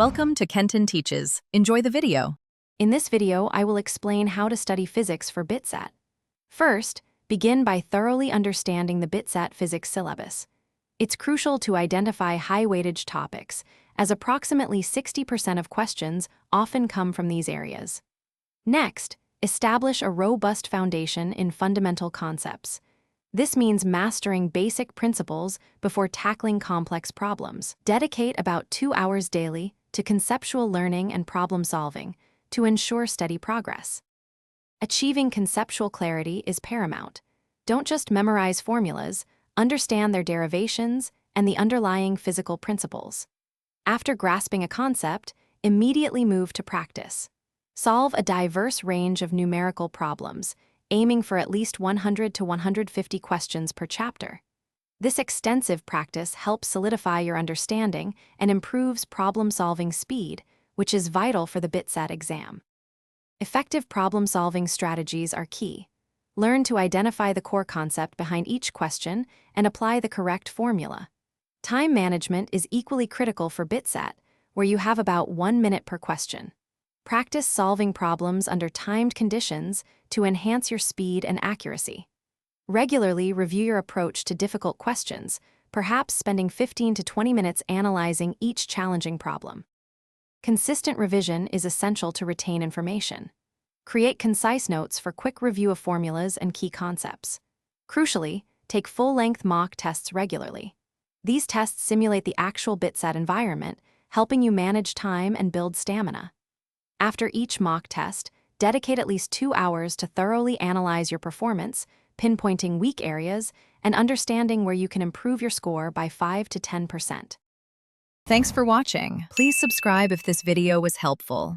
Welcome to Kenton Teaches. Enjoy the video. In this video, I will explain how to study physics for BITSAT. First, begin by thoroughly understanding the BITSAT physics syllabus. It's crucial to identify high-weightage topics, as approximately 60% of questions often come from these areas. Next, establish a robust foundation in fundamental concepts. This means mastering basic principles before tackling complex problems. Dedicate about 2 hours daily to conceptual learning and problem solving to ensure steady progress. Achieving conceptual clarity is paramount. Don't just memorize formulas, understand their derivations and the underlying physical principles. After grasping a concept, immediately move to practice. Solve a diverse range of numerical problems, aiming for at least 100 to 150 questions per chapter. This extensive practice helps solidify your understanding and improves problem-solving speed, which is vital for the BITSAT exam. Effective problem-solving strategies are key. Learn to identify the core concept behind each question and apply the correct formula. Time management is equally critical for BITSAT, where you have about 1 minute per question. Practice solving problems under timed conditions to enhance your speed and accuracy. Regularly review your approach to difficult questions, perhaps spending 15 to 20 minutes analyzing each challenging problem. Consistent revision is essential to retain information. Create concise notes for quick review of formulas and key concepts. Crucially, take full-length mock tests regularly. These tests simulate the actual BITSAT environment, helping you manage time and build stamina. After each mock test, dedicate at least 2 hours to thoroughly analyze your performance, pinpointing weak areas, and understanding where you can improve your score by 5 to 10%. Thanks for watching. Please subscribe if this video was helpful.